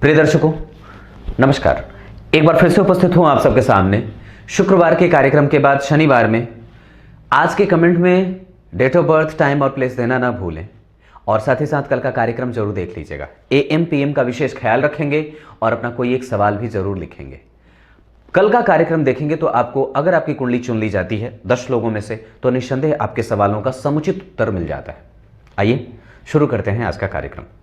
प्रिय दर्शकों, नमस्कार। एक बार फिर से उपस्थित हूं आप सबके सामने शुक्रवार के कार्यक्रम के बाद शनिवार में। आज के कमेंट में डेट ऑफ बर्थ, टाइम और प्लेस देना ना भूलें और साथ ही साथ कल का कार्यक्रम जरूर देख लीजिएगा। AM PM का विशेष ख्याल रखेंगे और अपना कोई एक सवाल भी जरूर लिखेंगे। कल का कार्यक्रम देखेंगे तो आपको, अगर आपकी कुंडली चुन ली जाती है 10 लोगों में से, तो निस्संदेह आपके सवालों का समुचित उत्तर मिल जाता है। आइए शुरू करते हैं आज का कार्यक्रम।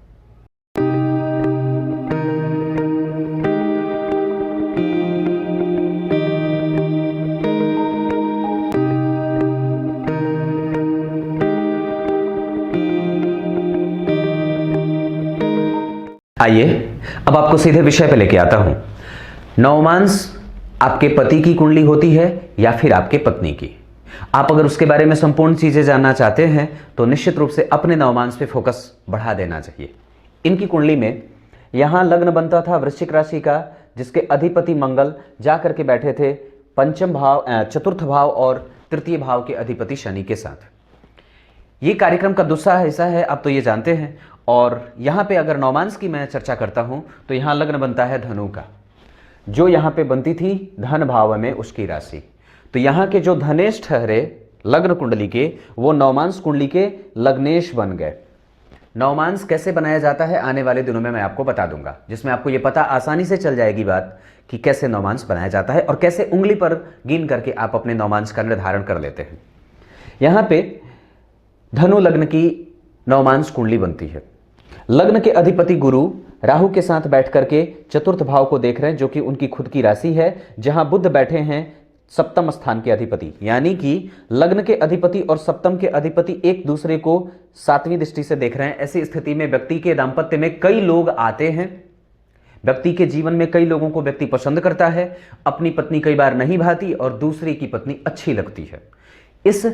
आइए अब आपको सीधे विषय पे लेके आता हूं। नवमांस आपके पति की कुंडली होती है या फिर आपके पत्नी की। आप अगर उसके बारे में संपूर्ण चीजें जानना चाहते हैं तो निश्चित रूप से अपने नवमांस पे फोकस बढ़ा देना चाहिए। इनकी कुंडली में यहां लग्न बनता था वृश्चिक राशि का, जिसके अधिपति मंगल जाकर के बैठे थे पंचम भाव, चतुर्थ भाव और तृतीय भाव के अधिपति शनि के साथ। ये कार्यक्रम का दूसरा हिस्सा है, आप तो ये जानते हैं। और यहां पे अगर नवमांस की मैं चर्चा करता हूं तो यहां लग्न बनता है धनु का, जो यहां पे बनती थी धन भाव में उसकी राशि। तो यहां के जो धनेश ठहरे लग्न कुंडली के, वो नवमांस कुंडली के लग्नेश बन गए। नवमांस कैसे बनाया जाता है आने वाले दिनों में मैं आपको बता दूंगा, जिसमें आपको ये पता आसानी से चल जाएगी बात कि कैसे नवमांस बनाया जाता है और कैसे उंगली पर गिन करके आप अपने नवमांस का निर्धारण कर लेते हैं। यहां पे धनु लग्न की नवमांस कुंडली बनती है। लग्न के अधिपति गुरु राहु के साथ बैठ करके चतुर्थ भाव को देख रहे हैं, जो कि उनकी खुद की राशि है, जहां बुध बैठे हैं सप्तम स्थान के अधिपति। यानी कि लग्न के अधिपति और सप्तम के अधिपति एक दूसरे को सातवीं दृष्टि से देख रहे हैं। ऐसी स्थिति में व्यक्ति के दांपत्य में कई लोग आते हैं। व्यक्ति के जीवन में कई लोगों को व्यक्ति पसंद करता है। अपनी पत्नी कई बार नहीं भाती और दूसरे की पत्नी अच्छी लगती है। इस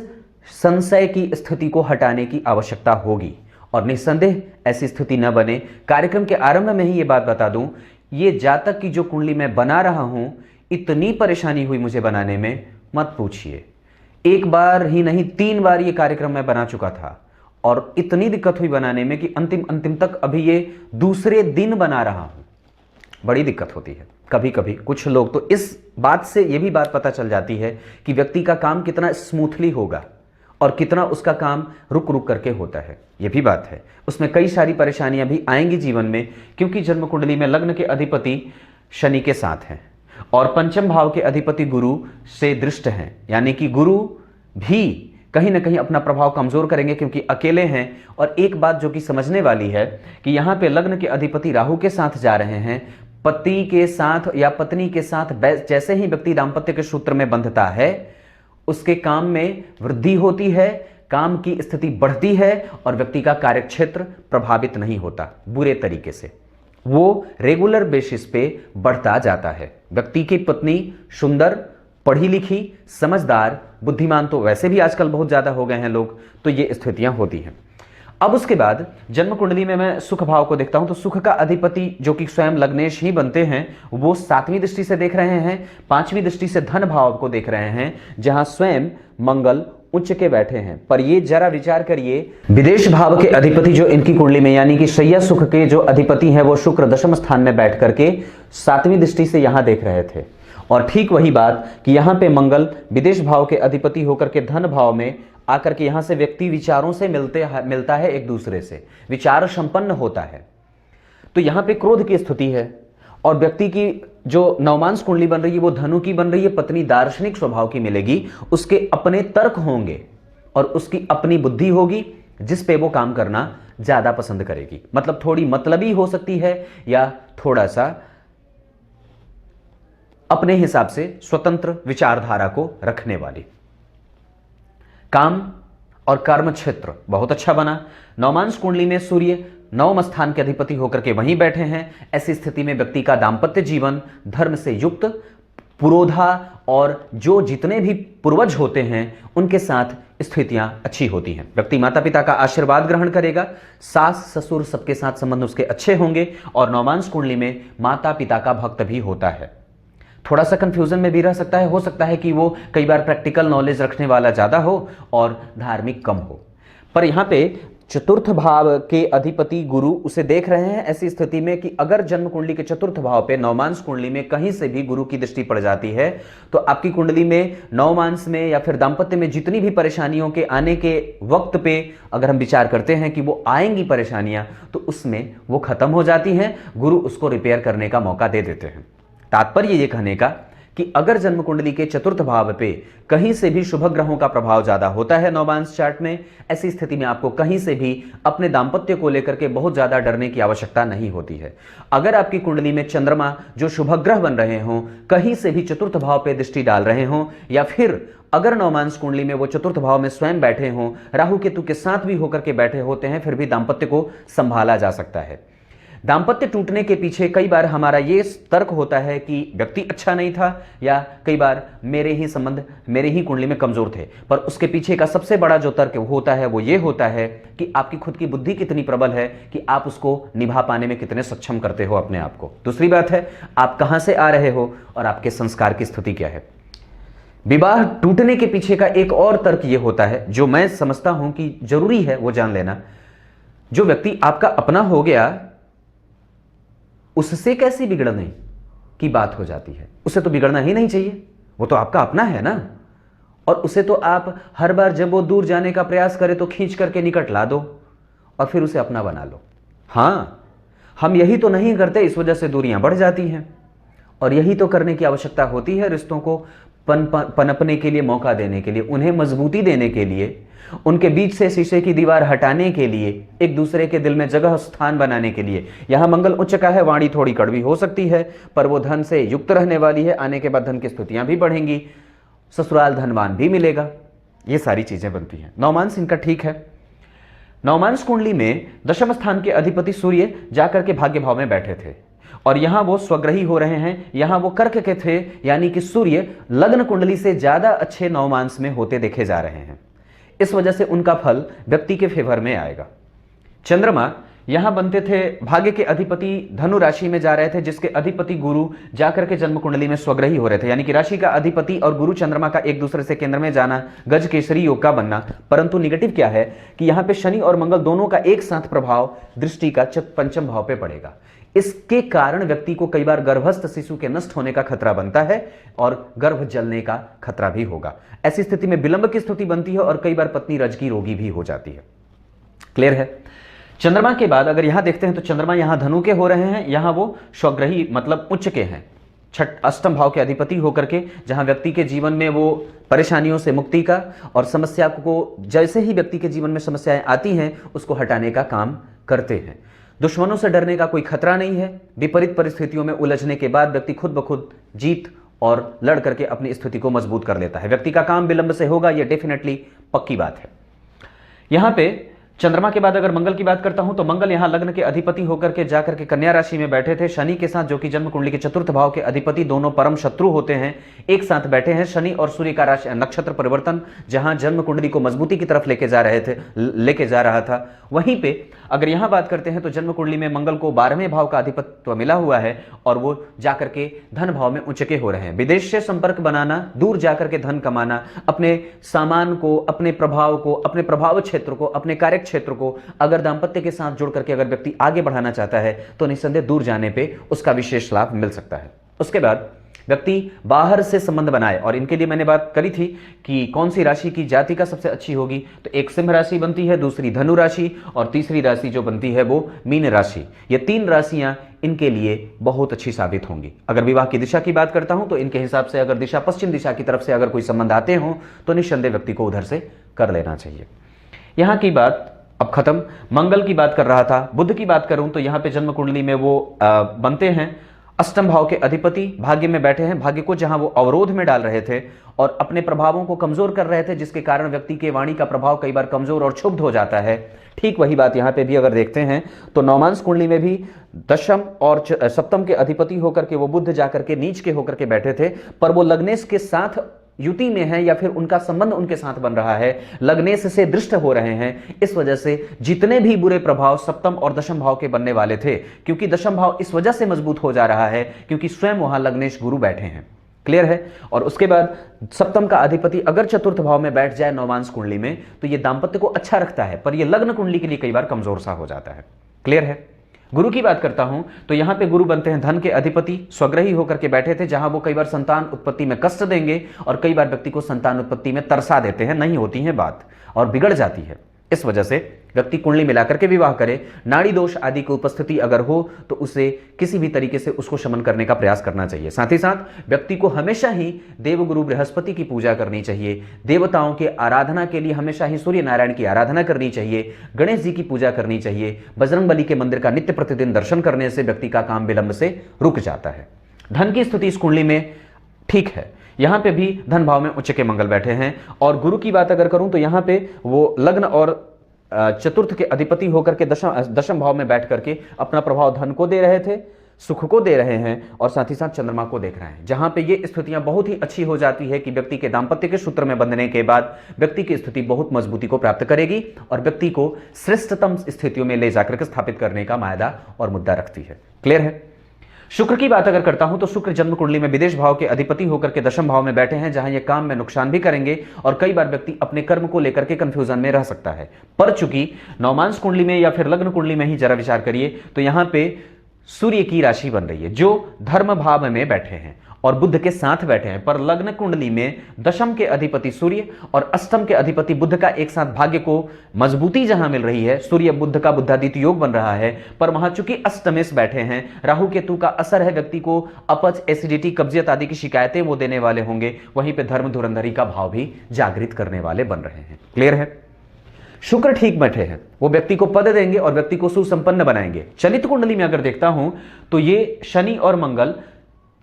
संशय की स्थिति को हटाने की आवश्यकता होगी और निस्संदेह ऐसी स्थिति न बने। कार्यक्रम के आरंभ में ही ये बात बता दूं, ये जातक की जो कुंडली मैं बना रहा हूं, इतनी परेशानी हुई मुझे बनाने में, मत पूछिए। एक बार ही नहीं 3 बार ये कार्यक्रम मैं बना चुका था और इतनी दिक्कत हुई बनाने में कि अंतिम तक अभी ये दूसरे दिन बना रहा हूं। बड़ी दिक्कत होती है कभी कभी। कुछ लोग तो इस बात से ये भी बात पता चल जाती है कि व्यक्ति का काम कितना स्मूथली होगा और कितना उसका काम रुक रुक करके होता है। यह भी बात है। उसमें कई सारी परेशानियां भी आएंगी जीवन में, क्योंकि जन्म कुंडली में लग्न के अधिपति शनि के साथ हैं और पंचम भाव के अधिपति गुरु से दृष्ट हैं। यानी कि गुरु भी कहीं ना कहीं अपना प्रभाव कमजोर करेंगे, क्योंकि अकेले हैं। और एक बात जो कि समझने वाली है कि यहां पे लग्न के अधिपति राहु के साथ जा रहे हैं। पति के साथ या पत्नी के साथ जैसे ही व्यक्ति दाम्पत्य के सूत्र में बंधता है, उसके काम में वृद्धि होती है, काम की स्थिति बढ़ती है और व्यक्ति का कार्यक्षेत्र प्रभावित नहीं होता बुरे तरीके से। वो रेगुलर बेसिस पे बढ़ता जाता है। व्यक्ति की पत्नी सुंदर, पढ़ी लिखी, समझदार, बुद्धिमान तो वैसे भी आजकल बहुत ज्यादा हो गए हैं लोग, तो ये स्थितियां होती हैं। अब उसके बाद जन्म कुंडली में मैं सुख भाव को देखता हूं तो सुख का अधिपति जो कि स्वयं लग्नेश ही बनते हैं, वो 7वीं दृष्टि से देख रहे हैं। 5वीं दृष्टि से धन भाव को देख रहे हैं, जहां स्वयं मंगल उच्च के बैठे हैं। पर ये जरा विचार करिए, विदेश भाव के अधिपति जो इनकी कुंडली में, यानी कि शय्या सुख के जो अधिपति हैं, वो शुक्र दशम स्थान में बैठ करके 7वीं दृष्टि से यहां देख रहे थे। और ठीक वही बात कि यहां पे मंगल विदेश भाव के अधिपति होकर के धन भाव में आकर के यहां से व्यक्ति विचारों से मिलता है, एक दूसरे से विचार संपन्न होता है। तो यहां पे क्रोध की स्थिति है और व्यक्ति की जो नवमांस कुंडली बन रही है वो धनु की बन रही है। पत्नी दार्शनिक स्वभाव की मिलेगी, उसके अपने तर्क होंगे और उसकी अपनी बुद्धि होगी, जिस पे वो काम करना ज्यादा पसंद करेगी। मतलब थोड़ी मतलबी हो सकती है या थोड़ा सा अपने हिसाब से स्वतंत्र विचारधारा को रखने वाली। काम और कर्म क्षेत्र बहुत अच्छा बना। नवमांस कुंडली में सूर्य नवम स्थान के अधिपति होकर के वहीं बैठे हैं। ऐसी स्थिति में व्यक्ति का दांपत्य जीवन धर्म से युक्त, पुरोधा और जो जितने भी पूर्वज होते हैं उनके साथ स्थितियां अच्छी होती हैं। व्यक्ति माता पिता का आशीर्वाद ग्रहण करेगा, सास ससुर सबके साथ संबंध उसके अच्छे होंगे और नवमांस कुंडली में माता पिता का भक्त भी होता है। थोड़ा सा कंफ्यूजन में भी रह सकता है। हो सकता है कि वो कई बार प्रैक्टिकल नॉलेज रखने वाला ज्यादा हो और धार्मिक कम हो। पर यहां पे चतुर्थ भाव के अधिपति गुरु उसे देख रहे हैं। ऐसी स्थिति में कि अगर जन्म कुंडली के चतुर्थ भाव पे नवमांश कुंडली में कहीं से भी गुरु की दृष्टि पड़ जाती है तो आपकी कुंडली में नवमांश में या फिर दांपत्य में जितनी भी परेशानियों के आने के वक्त पे अगर हम विचार करते हैं कि वो आएंगी परेशानियां, तो उसमें वो खत्म हो जाती हैं। गुरु उसको रिपेयर करने का मौका दे देते हैं। तात्पर्य ये कहने का कि अगर जन्म कुंडली के चतुर्थ भाव पे कहीं से भी शुभ ग्रहों का प्रभाव ज्यादा होता है नवमांश चार्ट में, ऐसी स्थिति में आपको कहीं से भी अपने दांपत्य को लेकर के बहुत ज्यादा डरने की आवश्यकता नहीं होती है। अगर आपकी कुंडली में चंद्रमा जो शुभ ग्रह बन रहे हों कहीं से भी चतुर्थ भाव पे दृष्टि डाल रहे हों, या फिर अगर नवमांश कुंडली में वो चतुर्थ भाव में स्वयं बैठे हों, राहु केतु के साथ भी होकर के बैठे होते हैं, फिर भी दांपत्य को संभाला जा सकता है। दांपत्य टूटने के पीछे कई बार हमारा ये तर्क होता है कि व्यक्ति अच्छा नहीं था, या कई बार मेरे ही संबंध मेरे ही कुंडली में कमजोर थे। पर उसके पीछे का सबसे बड़ा जो तर्क होता है वो ये होता है कि आपकी खुद की बुद्धि कितनी प्रबल है कि आप उसको निभा पाने में कितने सक्षम करते हो अपने आप को। दूसरी बात है आप कहां से आ रहे हो और आपके संस्कार की स्थिति क्या है। विवाह टूटने के पीछे का एक और तर्क यह होता है जो मैं समझता हूं कि जरूरी है वो जान लेना। जो व्यक्ति आपका अपना हो गया उससे कैसी बिगड़ने की बात हो जाती है। उसे तो बिगड़ना ही नहीं चाहिए, वो तो आपका अपना है ना। और उसे तो आप हर बार जब वो दूर जाने का प्रयास करे तो खींच करके निकट ला दो और फिर उसे अपना बना लो। हाँ, हम यही तो नहीं करते, इस वजह से दूरियां बढ़ जाती हैं। और यही तो करने की आवश्यकता होती है रिश्तों को पनपने के लिए, मौका देने के लिए, उन्हें मजबूती देने के लिए, उनके बीच से शीशे की दीवार हटाने के लिए, एक दूसरे के दिल में जगह स्थान बनाने के लिए। यहां मंगल उच्च का है, वाणी थोड़ी कड़वी हो सकती है पर वो धन से युक्त रहने वाली है। आने के बाद धन की स्थितियां भी बढ़ेंगी, ससुराल धनवान भी मिलेगा, ये सारी चीजें बनती हैं। नवमांश इनका ठीक है। नवमांश कुंडली में दशम स्थान के अधिपति सूर्य जाकर के भाग्य भाव में बैठे थे और यहां वो स्वग्रही हो रहे हैं। यहां वो कर्क के थे, यानी कि सूर्य लग्न कुंडली से ज्यादा अच्छे नवमांश में होते देखे जा रहे हैं। इस वजह से उनका फल व्यक्ति के फेवर में आएगा। चंद्रमा यहां बनते थे, भाग्य के अधिपति धनु राशि में जा रहे थे, जिसके अधिपति गुरु जाकर के जन्म कुंडली में स्वग्रही हो रहे थे, यानी कि राशि का अधिपति और गुरु चंद्रमा का एक दूसरे से केंद्र में जाना, गज केसरी योग का बनना। परंतु निगेटिव क्या है कि यहां पे शनि और मंगल दोनों का एक साथ प्रभाव दृष्टि का पंचम भाव पे पड़ेगा। इसके कारण व्यक्ति को कई बार गर्भस्थ शिशु के नष्ट होने का खतरा बनता है और गर्भ जलने का खतरा भी होगा। ऐसी स्थिति में विलंब की स्थिति बनती है और कई बार पत्नी रजकी रोगी भी हो जाती है। क्लियर है। चंद्रमा के बाद अगर यहां देखते हैं तो चंद्रमा यहां धनु के हो रहे हैं, यहां वो स्वग्रही मतलब उच्च के हैं, अष्टम भाव के अधिपति होकर के, जहां व्यक्ति के जीवन में वो परेशानियों से मुक्ति का और समस्या को, जैसे ही व्यक्ति के जीवन में समस्याएं आती हैं उसको हटाने का काम करते हैं। दुश्मनों से डरने का कोई खतरा नहीं है। विपरीत परिस्थितियों में उलझने के बाद व्यक्ति खुद ब खुद जीत और लड़ करके अपनी स्थिति को मजबूत कर लेता है। व्यक्ति का काम विलंब से होगा, यह डेफिनेटली पक्की बात है। यहां पे चंद्रमा के बाद अगर मंगल की बात करता हूं तो मंगल यहां लग्न के अधिपति होकर के जाकर के कन्या राशि में बैठे थे शनि के साथ, जो कि जन्म कुंडली के चतुर्थ भाव के अधिपति, दोनों परम शत्रु होते हैं, एक साथ बैठे हैं। शनि और सूर्य का राशि नक्षत्र परिवर्तन जहां जन्म कुंडली को मजबूती की तरफ लेके जा रहा था, वहीं पे अगर यहां बात करते हैं तो जन्म कुंडली में मंगल को 12वें भाव का अधिपत्य मिला हुआ है और वो जाकर के धन भाव में उच्चके हो रहे हैं। विदेश से संपर्क बनाना, दूर जाकर के धन कमाना, अपने सामान को, अपने प्रभाव को, अपने प्रभाव क्षेत्र को, अपने कार्य क्षेत्र को अगर दांपत्य के साथ जुड़ करके अगर व्यक्ति आगे बढ़ाना चाहता है तो निस्संदेह दूर जाने पे उसका विशेष लाभ मिल सकता है। उसके बाद व्यक्ति बाहर से संबंध बनाए, और इनके लिए मैंने बात करी थी कि कौन सी राशि की जाति का सबसे अच्छी होगी, तो एक सिंह राशि बनती है, दूसरी धनु राशि और तीसरी राशि जो बनती है वो मीन राशि। ये तीन राशियां इनके लिए बहुत अच्छी साबित होंगी। अगर विवाह की दिशा की बात करता हूं तो इनके हिसाब से अगर दिशा पश्चिम दिशा की तरफ से अगर कोई संबंध आते हों तो निस्संदेह व्यक्ति को उधर से कर लेना चाहिए। यहां की बात अब खत्म। मंगल की बात कर रहा था, बुध की बात करूं तो यहां पे जन्म कुंडली में वो बनते हैं अष्टम भाव के अधिपति, भाग्य में बैठे हैं। भाग्य को जहां वो अवरोध में डाल रहे थे और अपने प्रभावों को कमजोर कर रहे थे, जिसके कारण व्यक्ति के वाणी का प्रभाव कई बार कमजोर और क्षुब्ध हो जाता है। ठीक वही बात यहां पे भी अगर देखते हैं तो नवमांश कुंडली में भी दशम और सप्तम के अधिपति होकर के वो बुध जाकर के नीच के होकर के बैठे थे, पर वो लग्नेश के साथ युति में है या फिर उनका संबंध उनके साथ बन रहा है, लग्नेश से दृष्ट हो रहे हैं। इस वजह से जितने भी बुरे प्रभाव सप्तम और दशम भाव के बनने वाले थे, क्योंकि दशम भाव इस वजह से मजबूत हो जा रहा है क्योंकि स्वयं वहां लग्नेश गुरु बैठे हैं। क्लियर है। और उसके बाद सप्तम का अधिपति अगर चतुर्थ भाव में बैठ जाए नवमांस कुंडली में तो यह दाम्पत्य को अच्छा रखता है, पर यह लग्न कुंडली के लिए कई बार कमजोर सा हो जाता है। क्लियर है। गुरु की बात करता हूं तो यहां पे गुरु बनते हैं धन के अधिपति, स्वग्रही होकर के बैठे थे, जहां वो कई बार संतान उत्पत्ति में कष्ट देंगे और कई बार व्यक्ति को संतान उत्पत्ति में तरसा देते हैं, नहीं होती है बात और बिगड़ जाती है। इस वजह से व्यक्ति कुंडली मिलाकर के विवाह करे, नाड़ी दोष आदि की उपस्थिति अगर हो तो उसे किसी भी तरीके से उसको शमन करने का प्रयास करना चाहिए। साथ ही साथ व्यक्ति को हमेशा ही देवगुरु बृहस्पति की पूजा करनी चाहिए, देवताओं के आराधना के लिए हमेशा ही सूर्य नारायण की आराधना करनी चाहिए, गणेश जी की पूजा करनी चाहिए, बजरंगबली के मंदिर का नित्य प्रतिदिन दर्शन करने से व्यक्ति का काम विलंब से रुक जाता है। धन की स्थिति इस कुंडली में ठीक है, यहां पे भी धन भाव में उच्च के मंगल बैठे हैं। और गुरु की बात अगर करूं तो यहां पे वो लग्न और चतुर्थ के अधिपति होकर के दशम भाव में बैठ करके अपना प्रभाव धन को दे रहे थे, सुख को दे रहे हैं और साथ ही साथ चंद्रमा को देख रहे हैं, जहां पे ये स्थितियां बहुत ही अच्छी हो जाती है कि व्यक्ति के दाम्पत्य के सूत्र में बंधने के बाद व्यक्ति की स्थिति बहुत मजबूती को प्राप्त करेगी और व्यक्ति को श्रेष्ठतम स्थितियों में ले जाकर के स्थापित करने का मायदा और मुद्दा रखती है। क्लियर है। शुक्र की बात अगर करता हूं तो शुक्र जन्म कुंडली में विदेश भाव के अधिपति होकर के दशम भाव में बैठे हैं, जहां ये काम में नुकसान भी करेंगे और कई बार व्यक्ति अपने कर्म को लेकर के कंफ्यूजन में रह सकता है। पर चूंकि नवमांस कुंडली में या फिर लग्न कुंडली में ही जरा विचार करिए तो यहां पे सूर्य की राशि बन रही है जो धर्म भाव में बैठे हैं और बुध के साथ बैठे हैं, पर लग्न कुंडली में दशम के अधिपति सूर्य और अष्टम के अधिपति बुध का एक साथ भाग्य को मजबूती जहां मिल रही है, सूर्य बुध का बुद्धादित्य योग बन रहा है, पर वहां चूंकि अष्टमेश बैठे हैं, राहु केतु का असर है, व्यक्ति को अपच, एसिडिटी, कब्जियत आदि की शिकायतें वो देने वाले होंगे, वहीं पे धर्म धुरंधरी का भाव भी जागृत करने वाले बन रहे हैं। क्लियर है। शुक्र ठीक बैठे हैं, वो व्यक्ति को पद देंगे और व्यक्ति को सुसंपन्न बनाएंगे। चलित कुंडली में अगर देखता हूं तो ये शनि और मंगल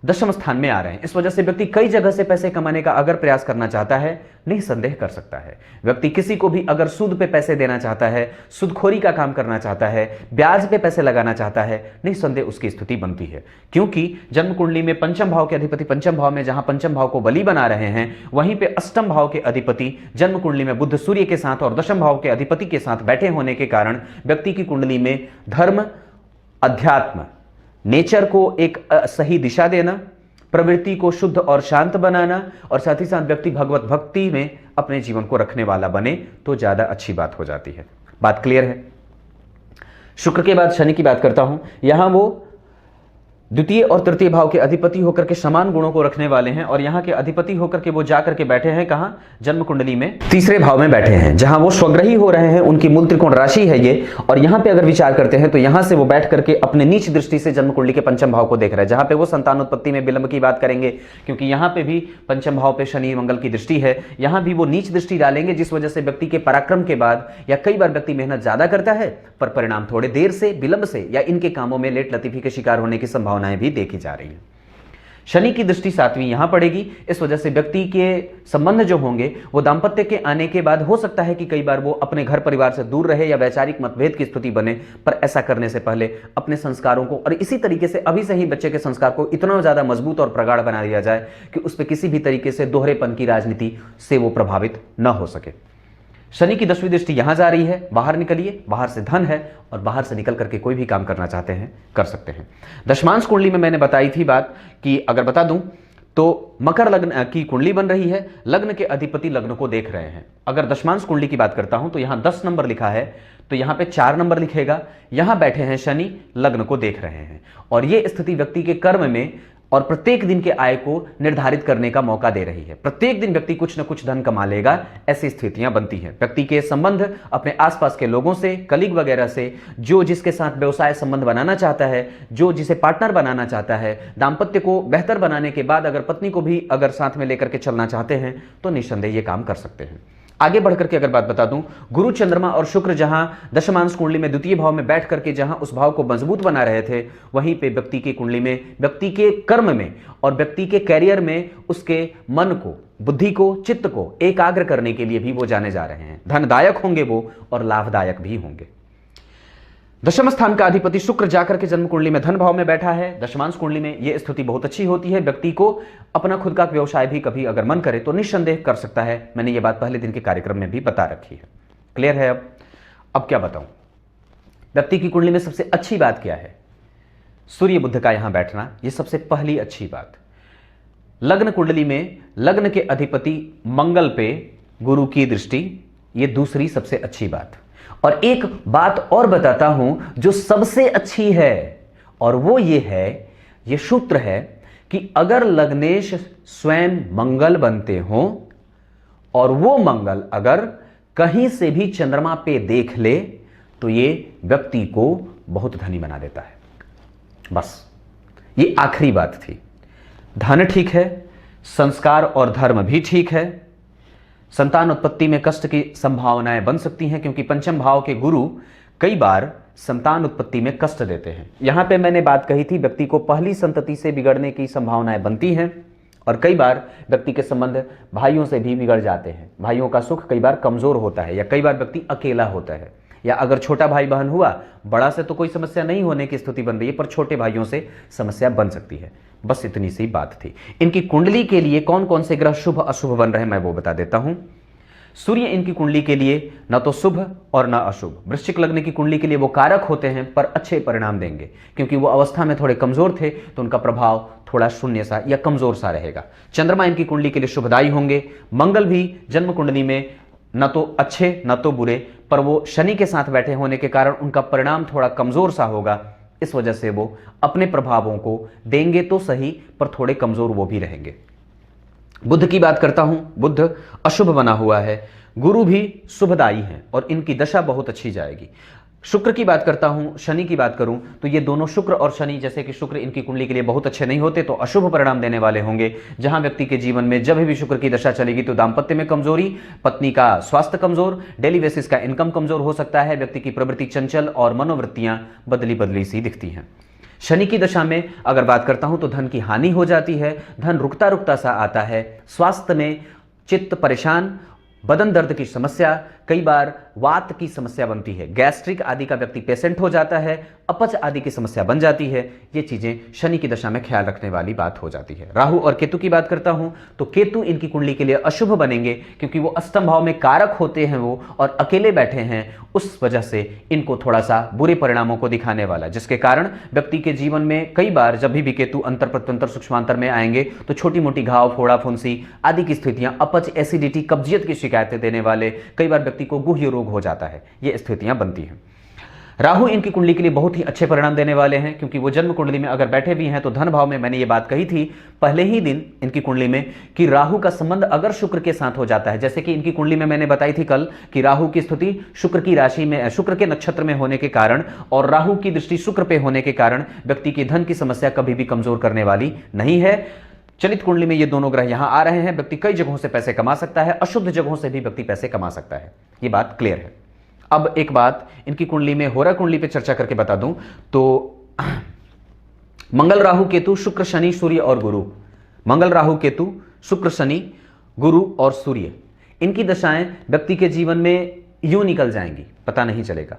दशम स्थान में आ रहे हैं, इस वजह से व्यक्ति कई जगह से पैसे कमाने का अगर प्रयास करना चाहता है निसंदेह कर सकता है। व्यक्ति किसी को भी अगर सूद पे पैसे देना चाहता है, सूदखोरी का काम करना चाहता है, ब्याज पे पैसे लगाना चाहता है, निसंदेह उसकी स्थिति बनती है, क्योंकि जन्म कुंडली में पंचम भाव के अधिपति पंचम भाव में जहां पंचम भाव को बली बना रहे हैं, वहीं पे अष्टम भाव के अधिपति जन्म कुंडली में बुध सूर्य के साथ और दशम भाव के अधिपति के साथ बैठे होने के कारण व्यक्ति की कुंडली में धर्म, अध्यात्म, नेचर को एक सही दिशा देना, प्रवृत्ति को शुद्ध और शांत बनाना और साथ ही साथ व्यक्ति भगवत भक्ति में अपने जीवन को रखने वाला बने तो ज्यादा अच्छी बात हो जाती है। बात क्लियर है। शुक्र के बाद शनि की बात करता हूं, यहां वो द्वितीय और तृतीय भाव के अधिपति होकर के समान गुणों को रखने वाले हैं और यहां के अधिपति होकर के वो जाकर के बैठे हैं कहां, जन्म कुंडली में तीसरे भाव में बैठे हैं, जहां वो स्वग्रही हो रहे हैं, उनकी मूल त्रिकोण राशि है ये। और यहां पे अगर विचार करते हैं तो यहां से वो बैठ करके अपने नीच दृष्टि से जन्म कुंडली के पंचम भाव को देख रहे हैं, जहां पे वो संतान उत्पत्ति में विलंब की बात करेंगे, क्योंकि यहां पे भी पंचम भाव पे शनि मंगल की दृष्टि है, यहां भी वो नीच दृष्टि डालेंगे, जिस वजह से व्यक्ति के पराक्रम के बाद या कई बार व्यक्ति मेहनत ज्यादा करता है पर परिणाम थोड़े देर से, विलंब से या इनके कामों में लेट लतीफी के शिकार होने की संभावनाएं भी देखी जा रही है। शनि की दृष्टि सातवीं यहां पड़ेगी, इस वजह से व्यक्ति के संबंध जो होंगे वो दांपत्य के आने के बाद हो सकता है कि कई बार वो अपने घर परिवार से दूर रहे या वैचारिक मतभेद की स्थिति बने, पर ऐसा करने से पहले अपने संस्कारों को और इसी तरीके से अभी से ही बच्चे के संस्कार को इतना ज्यादा मजबूत और प्रगाढ़ बना दिया जाए कि उस पर किसी भी तरीके से दोहरेपन की राजनीति से वो प्रभावित न हो सके। शनि की 10वीं दृष्टि यहां जा रही है, बाहर निकलिए, बाहर से धन है और बाहर से निकल करके कोई भी काम करना चाहते हैं कर सकते हैं। दशमांश कुंडली में मैंने बताई थी बात कि अगर बता दूं तो मकर लग्न की कुंडली बन रही है, लग्न के अधिपति लग्न को देख रहे हैं। अगर दशमांश कुंडली की बात करता हूं तो यहां 10 नंबर लिखा है तो यहां पे 4 नंबर लिखेगा, यहां बैठे हैं शनि, लग्न को देख रहे हैं और यह स्थिति व्यक्ति के कर्म में और प्रत्येक दिन के आय को निर्धारित करने का मौका दे रही है। प्रत्येक दिन व्यक्ति कुछ न कुछ धन कमा लेगा, ऐसी स्थितियां बनती हैं। व्यक्ति के संबंध अपने आसपास के लोगों से, कलीग वगैरह से, जो जिसके साथ व्यवसाय संबंध बनाना चाहता है, जो जिसे पार्टनर बनाना चाहता है, दाम्पत्य को बेहतर बनाने के बाद अगर पत्नी को भी अगर साथ में लेकर के चलना चाहते हैं तो निस्संदेह ये काम कर सकते हैं। आगे बढ़कर के अगर बात बता दूं, गुरु, चंद्रमा और शुक्र जहां दशमांश कुंडली में द्वितीय भाव में बैठ करके जहां उस भाव को मजबूत बना रहे थे, वहीं पे व्यक्ति की कुंडली में, व्यक्ति के कर्म में और व्यक्ति के कैरियर में उसके मन को, बुद्धि को, चित्त को एकाग्र करने के लिए भी वो जाने जा रहे हैं। धनदायक होंगे वो और लाभदायक भी होंगे। दशम स्थान का अधिपति शुक्र जाकर के जन्म कुंडली में धन भाव में बैठा है। दशमांश कुंडली में यह स्थिति बहुत अच्छी होती है। व्यक्ति को अपना खुद का व्यवसाय भी कभी अगर मन करे तो निस्संदेह कर सकता है। मैंने ये बात पहले दिन के कार्यक्रम में भी बता रखी है। क्लियर है। अब क्या बताऊं, व्यक्ति की कुंडली में सबसे अच्छी बात क्या है? सूर्य बुध का यहां बैठना, यह सबसे पहली अच्छी बात। लग्न कुंडली में लग्न के अधिपति मंगल पे गुरु की दृष्टि, ये दूसरी सबसे अच्छी बात। और एक बात और बताता हूं जो सबसे अच्छी है, और वो ये है, ये सूत्र है कि अगर लग्नेश स्वयं मंगल बनते हो और वो मंगल अगर कहीं से भी चंद्रमा पे देख ले तो ये व्यक्ति को बहुत धनी बना देता है। बस ये आखिरी बात थी। धन ठीक है, संस्कार और धर्म भी ठीक है, संतान उत्पत्ति में कष्ट की संभावनाएं बन सकती हैं क्योंकि पंचम भाव के गुरु कई बार संतान उत्पत्ति में कष्ट देते हैं। यहां पे मैंने बात कही थी व्यक्ति को पहली संतति से बिगड़ने की संभावनाएं बनती हैं और कई बार व्यक्ति के संबंध भाइयों से भी बिगड़ जाते हैं। भाइयों का सुख कई बार कमजोर होता है या कई बार व्यक्ति अकेला होता है, या अगर छोटा भाई बहन हुआ, बड़ा से तो कोई समस्या नहीं होने की स्थिति बन रही है पर छोटे भाइयों से समस्या बन सकती है। बस इतनी सी बात थी। इनकी कुंडली के लिए कौन कौन से ग्रह शुभ अशुभ बन रहे हैं मैं वो बता देता हूं। सूर्य इनकी कुंडली के लिए न तो शुभ और न अशुभ। वृश्चिक लग्न की कुंडली के लिए वो कारक होते हैं पर अच्छे परिणाम देंगे क्योंकि वो अवस्था में थोड़े कमजोर थे तो उनका प्रभाव थोड़ा शून्य सा या कमजोर सा रहेगा। चंद्रमा इनकी कुंडली के लिए शुभदायी होंगे। मंगल भी जन्म कुंडली में न तो अच्छे न तो बुरे, पर वो शनि के साथ बैठे होने के कारण उनका परिणाम थोड़ा कमजोर सा होगा। इस वजह से वो अपने प्रभावों को देंगे तो सही पर थोड़े कमजोर वो भी रहेंगे। बुध की बात करता हूं, बुध अशुभ बना हुआ है। गुरु भी शुभदायी हैं और इनकी दशा बहुत अच्छी जाएगी। शुक्र की बात करता हूं, शनि की बात करूं तो ये दोनों शुक्र और शनि, जैसे कि शुक्र इनकी कुंडली के लिए बहुत अच्छे नहीं होते तो अशुभ परिणाम देने वाले होंगे। जहां व्यक्ति के जीवन में जब भी शुक्र की दशा चलेगी तो दाम्पत्य में कमजोरी, पत्नी का स्वास्थ्य कमजोर, डेली बेसिस का इनकम कमजोर हो सकता है, व्यक्ति की प्रवृत्ति चंचल और मनोवृत्तियां बदली बदली सी दिखती हैं। शनि की दशा में अगर बात करता हूं तो धन की हानि हो जाती है, धन रुकता रुकता सा आता है, स्वास्थ्य में चित्त परेशान, बदन दर्द की समस्या, कई बार वात की समस्या बनती है, गैस्ट्रिक आदि का व्यक्ति पेशेंट हो जाता है, अपच आदि की समस्या बन जाती है। ये चीजें शनि की दशा में ख्याल रखने वाली बात हो जाती है। राहु और केतु की बात करता हूं तो केतु इनकी कुंडली के लिए अशुभ बनेंगे क्योंकि वो अष्टम भाव में कारक होते हैं वो और अकेले बैठे हैं, उस वजह से इनको थोड़ा सा बुरे परिणामों को दिखाने वाला, जिसके कारण व्यक्ति के जीवन में कई बार जब भी केतु अंतर प्रत्यंतर सूक्ष्मांतर में आएंगे तो छोटी मोटी घाव, फोड़ा, फुंसी आदि की स्थितियां, अपच, एसिडिटी, कब्जियत की शिकायतें देने वाले, कई बार व्यक्ति को गुह्य रोग हो जाता है, ये स्थितियां बनती हैं। राहु इनकी कुंडली के लिए बहुत ही अच्छे परिणाम देने वाले हैं क्योंकि वो जन्म कुंडली में अगर बैठे भी हैं तो धन भाव में, मैंने ये बात कही थी पहले ही दिन इनकी कुंडली में कि राहु का संबंध अगर शुक्र के साथ हो जाता है, जैसे कि इनकी कुंडली में मैंने बताई थी कल कि राहु की स्थिति शुक्र की राशि में, शुक्र के नक्षत्र में होने के कारण और राहु की दृष्टि शुक्र पे होने के कारण व्यक्ति की धन की समस्या कभी भी कमजोर करने वाली नहीं है। चलित कुंडली में ये दोनों ग्रह यहां आ रहे हैं, व्यक्ति कई जगहों से पैसे कमा सकता है, अशुद्ध जगहों से भी व्यक्ति पैसे कमा सकता है, ये बात क्लियर है। अब एक बात इनकी कुंडली में होरा कुंडली पे चर्चा करके बता दूं तो मंगल, राहु, केतु, शुक्र, शनि, सूर्य और गुरु, मंगल, राहु, केतु, शुक्र, शनि, गुरु और सूर्य, इनकी दशाएं व्यक्ति के जीवन में यूं निकल जाएंगी, पता नहीं चलेगा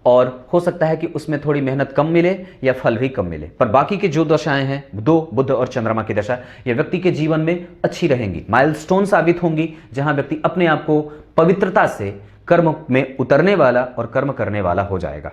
और हो सकता है कि उसमें थोड़ी मेहनत कम मिले या फल भी कम मिले, पर बाकी के जो दशाएं हैं, दो बुध और चंद्रमा की दशा, ये व्यक्ति के जीवन में अच्छी रहेंगी, माइलस्टोन साबित होंगी, जहां व्यक्ति अपने आप को पवित्रता से कर्म में उतरने वाला और कर्म करने वाला हो जाएगा।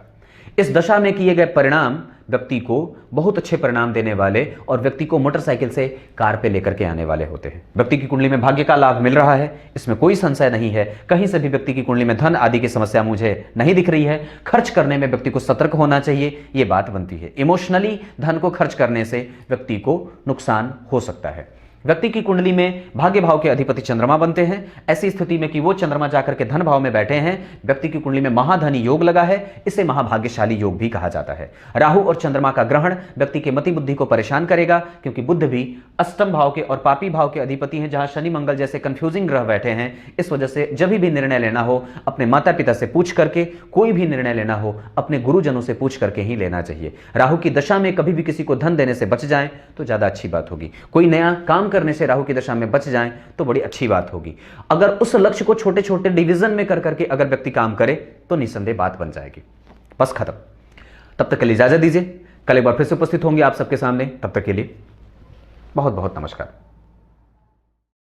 इस दशा में किए गए परिणाम व्यक्ति को बहुत अच्छे परिणाम देने वाले और व्यक्ति को मोटरसाइकिल से कार पे लेकर के आने वाले होते हैं। व्यक्ति की कुंडली में भाग्य का लाभ मिल रहा है, इसमें कोई संशय नहीं है। कहीं से भी व्यक्ति की कुंडली में धन आदि की समस्या मुझे नहीं दिख रही है। खर्च करने में व्यक्ति को सतर्क होना चाहिए, ये बात बनती है। इमोशनली धन को खर्च करने से व्यक्ति को नुकसान हो सकता है। व्यक्ति की कुंडली में भाग्य भाव के अधिपति चंद्रमा बनते हैं। ऐसी स्थिति में कि वो चंद्रमा जाकर के धन भाव में बैठे हैं, व्यक्ति की कुंडली में महाधनी योग लगा है, इसे महाभाग्यशाली योग भी कहा जाता है। राहु और चंद्रमा का ग्रहण व्यक्ति के मति बुद्धि को परेशान करेगा क्योंकि बुध भी अष्टम भाव के और पापी भाव के अधिपति हैं, जहां शनि मंगल जैसे कंफ्यूजिंग ग्रह बैठे हैं। इस वजह से जब भी निर्णय लेना हो अपने माता पिता से पूछ करके, कोई भी निर्णय लेना हो अपने गुरुजनों से पूछ करके ही लेना चाहिए। राहु की दशा में कभी भी किसी को धन देने से बच जाएं तो ज्यादा अच्छी बात होगी। कोई नया काम करने से राहु की दशा में बच जाएं तो बड़ी अच्छी बात होगी। अगर उस लक्ष्य को छोटे छोटे डिवीजन में कर करके अगर व्यक्ति काम करे तो निसंदेह बात बन जाएगी। बस खत्म। तब तक के लिए इजाजत दीजिए, कल एक बार फिर से उपस्थित होंगे आप सबके सामने। तब तक के लिए बहुत बहुत नमस्कार।